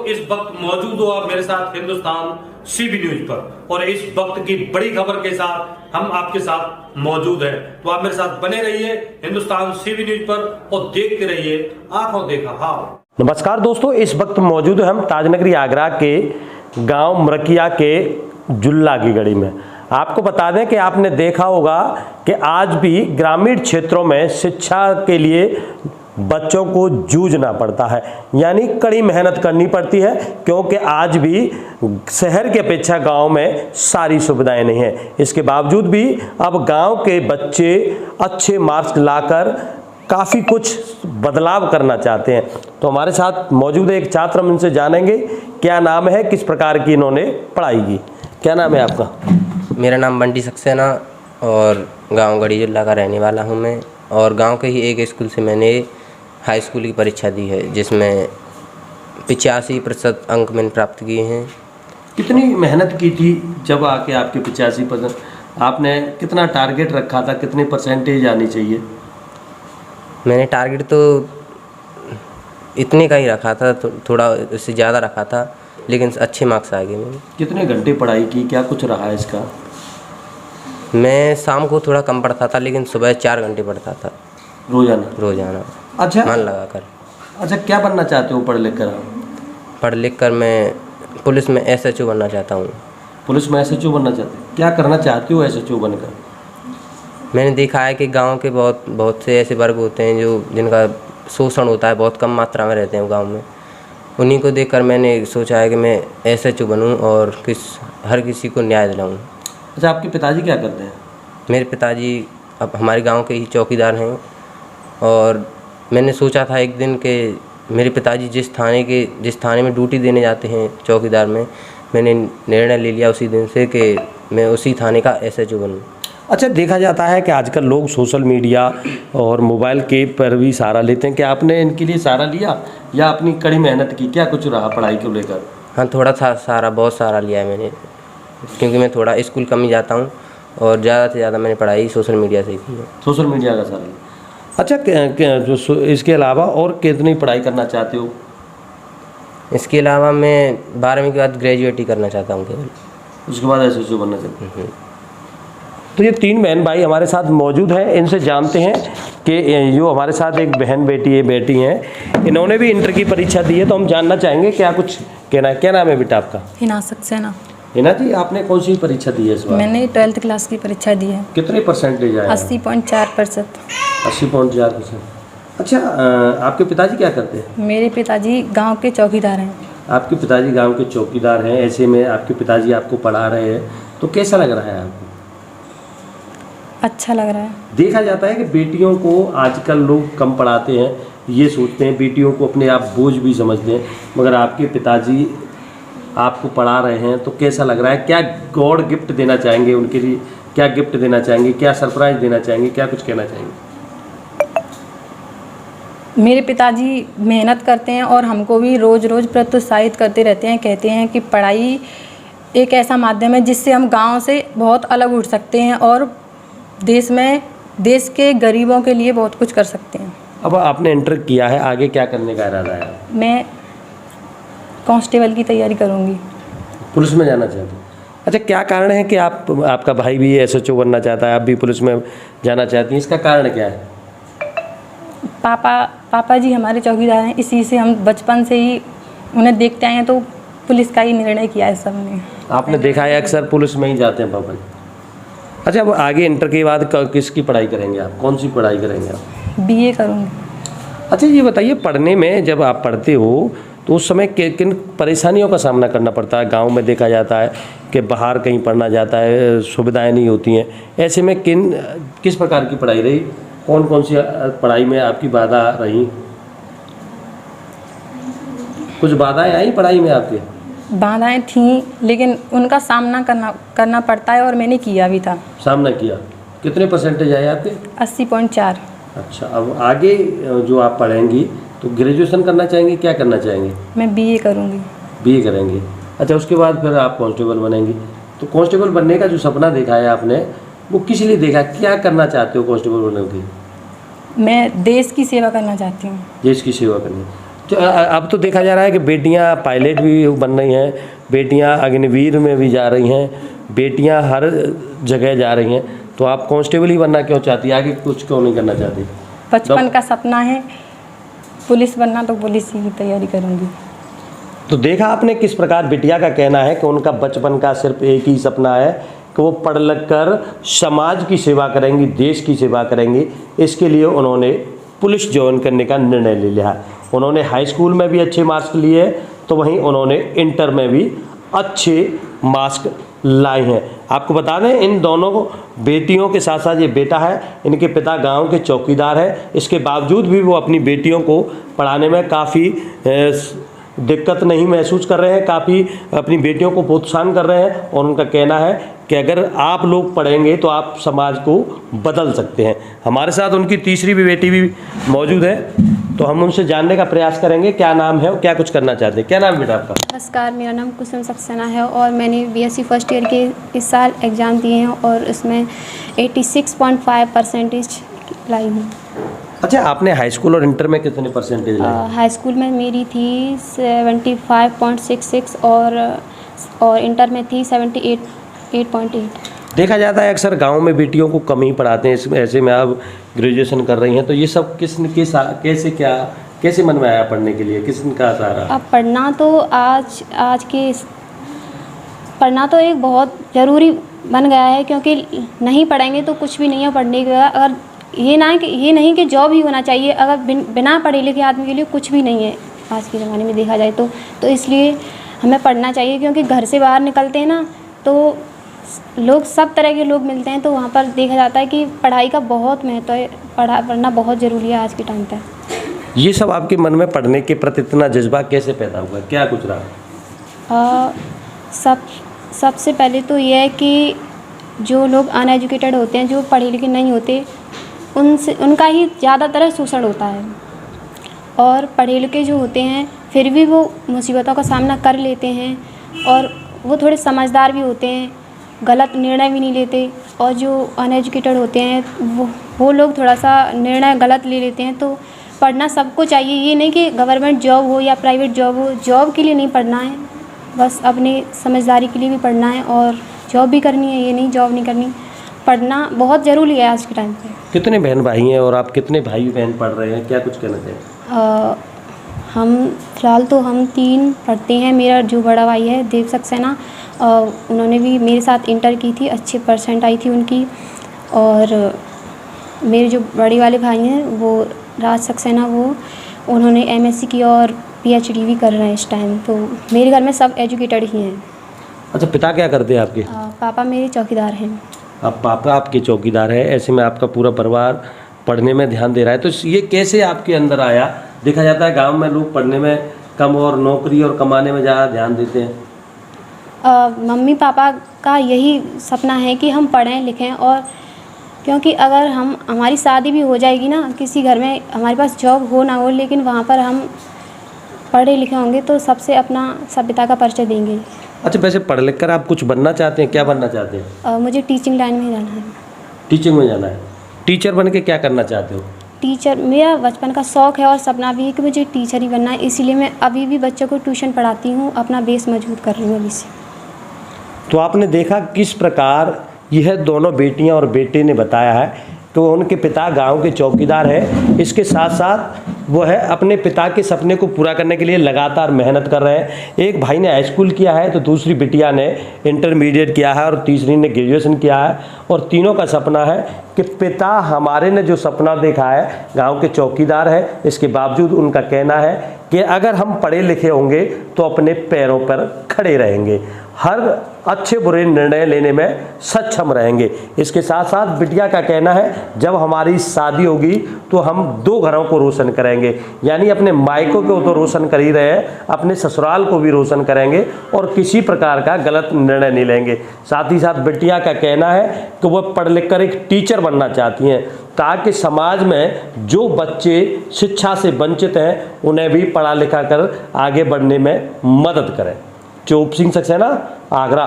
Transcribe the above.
इस वक्त मौजूद हो आप मेरे साथ हिंदुस्तान सीबी न्यूज पर, और इस वक्त की बड़ी खबर के साथ हम आपके साथ मौजूद हैं। तो आप मेरे साथ बने रहिए हिंदुस्तान सीबी न्यूज पर और देखते रहिए आंखों देखा हाल। नमस्कार दोस्तों, इस वक्त मौजूद हम ताजनगरी आगरा के गांव मरकिया के जुल्ला की गली में। आपको बता दें कि आपने देखा होगा कि आज भी ग्रामीण क्षेत्रों में शिक्षा के लिए बच्चों को जूझना पड़ता है, यानी कड़ी मेहनत करनी पड़ती है, क्योंकि आज भी शहर की अपेक्षा गांव में सारी सुविधाएं नहीं हैं। इसके बावजूद भी अब गांव के बच्चे अच्छे मार्क्स लाकर काफ़ी कुछ बदलाव करना चाहते हैं। तो हमारे साथ मौजूद है एक छात्र, हम इनसे जानेंगे क्या नाम है, किस प्रकार की इन्होंने पढ़ाई की। क्या नाम है आपका? मेरा नाम बंटी सक्सेना और गांव गढ़ी जुल्ला का रहने वाला हूं मैं। और गांव के ही एक स्कूल से मैंने हाई स्कूल की परीक्षा दी है, जिसमें 85% अंक मैंने प्राप्त किए हैं। कितनी मेहनत की थी जब आके आपके 85%? आपने कितना टारगेट रखा था, कितने परसेंटेज आनी चाहिए? मैंने टारगेट तो इतने का ही रखा था, थोड़ा इससे ज़्यादा रखा था, लेकिन अच्छे मार्क्स आ गए मेरे। कितने घंटे पढ़ाई की, क्या कुछ रहा है इसका? मैं शाम को थोड़ा कम पढ़ता था, लेकिन सुबह 4 घंटे पढ़ता था रोजाना। अच्छा, मन लगा कर। अच्छा, क्या बनना चाहते हो पढ़ लिख कर? पढ़ लिख कर मैं पुलिस में SHO बनना चाहता हूँ। पुलिस में SHO बनना चाहते हो? क्या करना चाहते हो SHO बनकर? मैंने देखा है कि गांव के बहुत से ऐसे वर्ग होते हैं जिनका शोषण होता है, बहुत कम मात्रा में रहते हैं गांव में। उन्हीं को देखकर मैंने सोचा है कि मैं SHO बनूं और हर किसी को न्याय दिलाऊं। अच्छा, आपके पिताजी क्या करते हैं? मेरे पिताजी अब हमारे गांव के ही चौकीदार हैं। और मैंने सोचा था एक दिन कि मेरे पिताजी जिस थाने में ड्यूटी देने जाते हैं चौकीदार में, मैंने निर्णय ले लिया उसी दिन से कि मैं उसी थाने का SHO बनूं। अच्छा, देखा जाता है कि आजकल लोग सोशल मीडिया और मोबाइल के पर भी सहारा लेते हैं। क्या आपने इनके लिए सहारा लिया या अपनी कड़ी मेहनत की? क्या कुछ रहा पढ़ाई को लेकर? हाँ, थोड़ा सहारा, बहुत सहारा लिया है मैंने, क्योंकि मैं थोड़ा स्कूल कम ही जाता हूँ और ज़्यादा से ज़्यादा मैंने पढ़ाई सोशल मीडिया से की है। सोशल मीडिया का सहारा। अच्छा, इसके अलावा और कितनी पढ़ाई करना चाहते हो? इसके अलावा मैं 12वीं के बाद ग्रेजुएट ही करना चाहता हूँ केवल। उसके बाद SHO बनना चाहते हैं। तो ये 3 बहन भाई हमारे साथ मौजूद हैं, इनसे जानते हैं कि जो हमारे साथ एक बहन बेटी हैं, इन्होंने भी इंटर की परीक्षा दी है। तो हम जानना चाहेंगे क्या कुछ कहना है। क्या नाम है बेटा आपका? हिना सक्सेना। हिना जी, आपने कौन सी परीक्षा दी है इस बार? मैंने 12th क्लास की परीक्षा दी है। कितने परसेंटेज आए? 80.4%। 80.4%। अच्छा, आपके पिताजी क्या करते हैं? मेरे पिताजी गांव के चौकीदार हैं। आपके पिताजी गांव के चौकीदार हैं, ऐसे में आपके पिताजी आपको पढ़ा रहे हैं, तो कैसा लग रहा है आपको? अच्छा लग रहा है। देखा जाता है कि बेटियों को आजकल लोग कम पढ़ाते हैं, ये सोचते हैं बेटियों को अपने आप बोझ भी समझते हैं, मगर आपके पिताजी आपको पढ़ा रहे हैं, तो कैसा लग रहा है? क्या गॉड गिफ्ट देना चाहेंगे उनके लिए? क्या गिफ्ट देना चाहेंगे? क्या सरप्राइज देना चाहेंगे? क्या कुछ कहना चाहेंगे? मेरे पिताजी मेहनत करते हैं और हमको भी रोज़ रोज़ प्रोत्साहित करते रहते हैं। कहते हैं कि पढ़ाई एक ऐसा माध्यम है जिससे हम गाँव से बहुत अलग उठ सकते हैं और देश के गरीबों के लिए बहुत कुछ कर सकते हैं। अब आपने इंटर किया है, आगे क्या करने का इरादा है? मैं कांस्टेबल की तैयारी करूंगी। पुलिस में जाना चाहते हैं? अच्छा, क्या कारण है कि आपका भाई भी SHO बनना चाहता है, आप भी पुलिस में जाना चाहती हैं? इसका कारण क्या है? पापा जी हमारे चौकीदार हैं, इसी से हम बचपन से ही उन्हें देखते आए हैं, तो पुलिस का ही निर्णय किया है सबने। आपने देखा है अक्सर पुलिस में ही जाते हैं पापा जी। अच्छा, अब आगे इंटर के बाद किसकी पढ़ाई करेंगे आप? कौन सी पढ़ाई करेंगे आप? BA करूँगी। अच्छा, ये बताइए, पढ़ने में जब आप पढ़ते हो तो उस समय किन परेशानियों का सामना करना पड़ता है? गांव में देखा जाता है कि बाहर कहीं पढ़ना जाता है, सुविधाएं नहीं होती हैं, ऐसे में किस प्रकार की पढ़ाई रही? कौन सी पढ़ाई में आपकी बाधा रही? कुछ बाधाएं आई पढ़ाई में आपके? बाधाएं थीं, लेकिन उनका सामना करना पड़ता है और मैंने किया भी था। सामना किया। कितने परसेंटेज आए आपके? 80.4। अच्छा, अब आगे जो आप पढ़ेंगी तो ग्रेजुएशन करना चाहेंगी, क्या करना चाहेंगे? मैं BA करूँगी। BA करेंगी। अच्छा, उसके बाद फिर आप कांस्टेबल बनेंगी। तो कांस्टेबल बनने का जो सपना देखा है आपने, वो किस लिए देखा? क्या करना चाहते हो कांस्टेबल बनने के? मैं देश की सेवा करना चाहती हूँ। देश की सेवा करनी। तो अब तो देखा जा रहा है कि बेटियां पायलट भी बन रही हैं, बेटियां अग्निवीर में भी जा रही हैं, बेटियां हर जगह जा रही हैं, तो आप कांस्टेबल ही बनना क्यों चाहती है, आगे कुछ क्यों नहीं करना चाहती? बचपन का सपना है पुलिस बनना, तो पुलिस की तैयारी करूँगी। तो देखा आपने किस प्रकार बिटिया का कहना है कि उनका बचपन का सिर्फ एक ही सपना है कि वो पढ़ लिख कर समाज की सेवा करेंगी, देश की सेवा करेंगी। इसके लिए उन्होंने पुलिस ज्वाइन करने का निर्णय ले लिया। उन्होंने हाई स्कूल में भी अच्छे मार्क्स लिए, तो वहीं उन्होंने इंटर में भी अच्छे मार्क्स लाए हैं। आपको बता दें, इन दोनों बेटियों के साथ साथ ये बेटा है, इनके पिता गांव के चौकीदार हैं। इसके बावजूद भी वो अपनी बेटियों को पढ़ाने में काफ़ी दिक्कत नहीं महसूस कर रहे हैं, काफ़ी अपनी बेटियों को प्रोत्साहन कर रहे हैं। और उनका कहना है कि अगर आप लोग पढ़ेंगे तो आप समाज को बदल सकते हैं। हमारे साथ उनकी तीसरी भी बेटी भी मौजूद है, तो हम उनसे जानने का प्रयास करेंगे क्या नाम है और क्या कुछ करना चाहते हैं। क्या नाम है बेटा आपका? नमस्कार, मेरा नाम कुसुम सक्सेना है और मैंने बीएससी फर्स्ट ईयर के इस साल एग्ज़ाम दिए हैं और उसमें 86.5% लाई हूँ। अच्छा, आपने हाई स्कूल और इंटर में कितने परसेंटेज लाए? हाई स्कूल में मेरी थी 75.66 और इंटर में थी 78.8। देखा जाता है अक्सर गांव में बेटियों को कम ही पढ़ाते हैं, ऐसे में आप ग्रेजुएशन कर रही हैं, तो ये सब कैसे मन में आया पढ़ने के लिए, किसका सहारा? अब पढ़ना तो एक बहुत ज़रूरी बन गया है, क्योंकि नहीं पढ़ेंगे तो कुछ भी नहीं है पढ़ने के बाद। अगर ये नहीं कि जॉब ही होना चाहिए, अगर बिना पढ़े लिखे आदमी के लिए कुछ भी नहीं है आज के ज़माने में देखा जाए तो इसलिए हमें पढ़ना चाहिए। क्योंकि घर से बाहर निकलते हैं ना, तो लोग सब तरह के लोग मिलते हैं, तो वहाँ पर देखा जाता है कि पढ़ाई का बहुत महत्व है, पढ़ना बहुत ज़रूरी है आज के टाइम पर। ये सब आपके मन में पढ़ने के प्रति इतना जज्बा कैसे पैदा हुआ, क्या कुछ रहा? सबसे पहले तो ये है कि जो लोग अनएजुकेटेड होते हैं, जो पढ़े लिखे नहीं होते, उनका ही ज़्यादातर शोषण होता है। और पढ़े लिखे जो होते हैं फिर भी वो मुसीबतों का सामना कर लेते हैं और वो थोड़े समझदार भी होते हैं, गलत निर्णय भी नहीं लेते। और जो अनएजुकेटेड होते हैं वो लोग थोड़ा सा निर्णय गलत ले लेते हैं। तो पढ़ना सबको चाहिए, ये नहीं कि गवर्नमेंट जॉब हो या प्राइवेट जॉब हो, जॉब के लिए नहीं पढ़ना है, बस अपनी समझदारी के लिए भी पढ़ना है। और जॉब भी करनी है, ये नहीं जॉब नहीं करनी, पढ़ना बहुत ज़रूरी है आज के टाइम पे। कितने बहन भाई हैं और आप कितने भाई बहन पढ़ रहे हैं, क्या कुछ कहना चाहिए? हम फ़िलहाल तो हम 3 पढ़ते हैं। मेरा जो बड़ा भाई है देव सक्सेना, उन्होंने भी मेरे साथ इंटर की थी, अच्छे परसेंट आई थी उनकी। और मेरे जो बड़े वाले भाई हैं वो राज सक्सेना, उन्होंने एमएससी की और पीएचडी भी कर रहे हैं इस टाइम। तो मेरे घर में सब एजुकेटेड ही हैं। अच्छा, पिता क्या करते हैं आपके? पापा मेरे चौकीदार हैं। अब पापा आपके चौकीदार है, ऐसे में आपका पूरा परिवार पढ़ने में ध्यान दे रहा है, तो ये कैसे आपके अंदर आया? देखा जाता है गांव में लोग पढ़ने में कम और नौकरी और कमाने में ज़्यादा ध्यान देते हैं। मम्मी पापा का यही सपना है कि हम पढ़ें लिखें, और क्योंकि अगर हमारी शादी भी हो जाएगी ना, किसी घर में हमारे पास जॉब हो ना हो, लेकिन वहाँ पर हम पढ़े लिखे होंगे तो सबसे अपना सभ्यता का परिचय देंगे। अच्छा, वैसे पढ़ लिख कर आप कुछ बनना चाहते हैं, क्या बनना चाहते हैं? मुझे टीचिंग लाइन में जाना है। टीचिंग में जाना है? टीचर बन के क्या करना चाहते हो? टीचर मेरा बचपन का शौक़ है और सपना भी है कि मुझे टीचर ही बनना है, इसीलिए मैं अभी भी बच्चों को ट्यूशन पढ़ाती हूँ, अपना बेस मजबूत कर रही हूँ अभी से। तो आपने देखा किस प्रकार यह दोनों बेटियां और बेटे ने बताया है कि उनके पिता गांव के चौकीदार हैं, इसके साथ साथ वो है अपने पिता के सपने को पूरा करने के लिए लगातार मेहनत कर रहे हैं। एक भाई ने हाई स्कूल किया है, तो दूसरी बिटिया ने इंटरमीडिएट किया है और तीसरी ने ग्रेजुएशन किया है। और तीनों का सपना है कि पिता हमारे ने जो सपना देखा है, गांव के चौकीदार है, इसके बावजूद उनका कहना है कि अगर हम पढ़े लिखे होंगे तो अपने पैरों पर खड़े रहेंगे, हर अच्छे बुरे निर्णय लेने में सक्षम रहेंगे। इसके साथ साथ बिटिया का कहना है जब हमारी शादी होगी तो हम 2 घरों को रोशन करेंगे, यानी अपने मायकों को तो रोशन कर ही रहे हैं, अपने ससुराल को भी रोशन करेंगे और किसी प्रकार का गलत निर्णय नहीं लेंगे। साथ ही साथ बिटिया का कहना है कि वह पढ़ लिख कर एक टीचर बनना चाहती हैं, ताकि समाज में जो बच्चे शिक्षा से वंचित हैं उन्हें भी पढ़ा लिखा कर आगे बढ़ने में मदद करें। चौप सिंह सक्सेना, आगरा।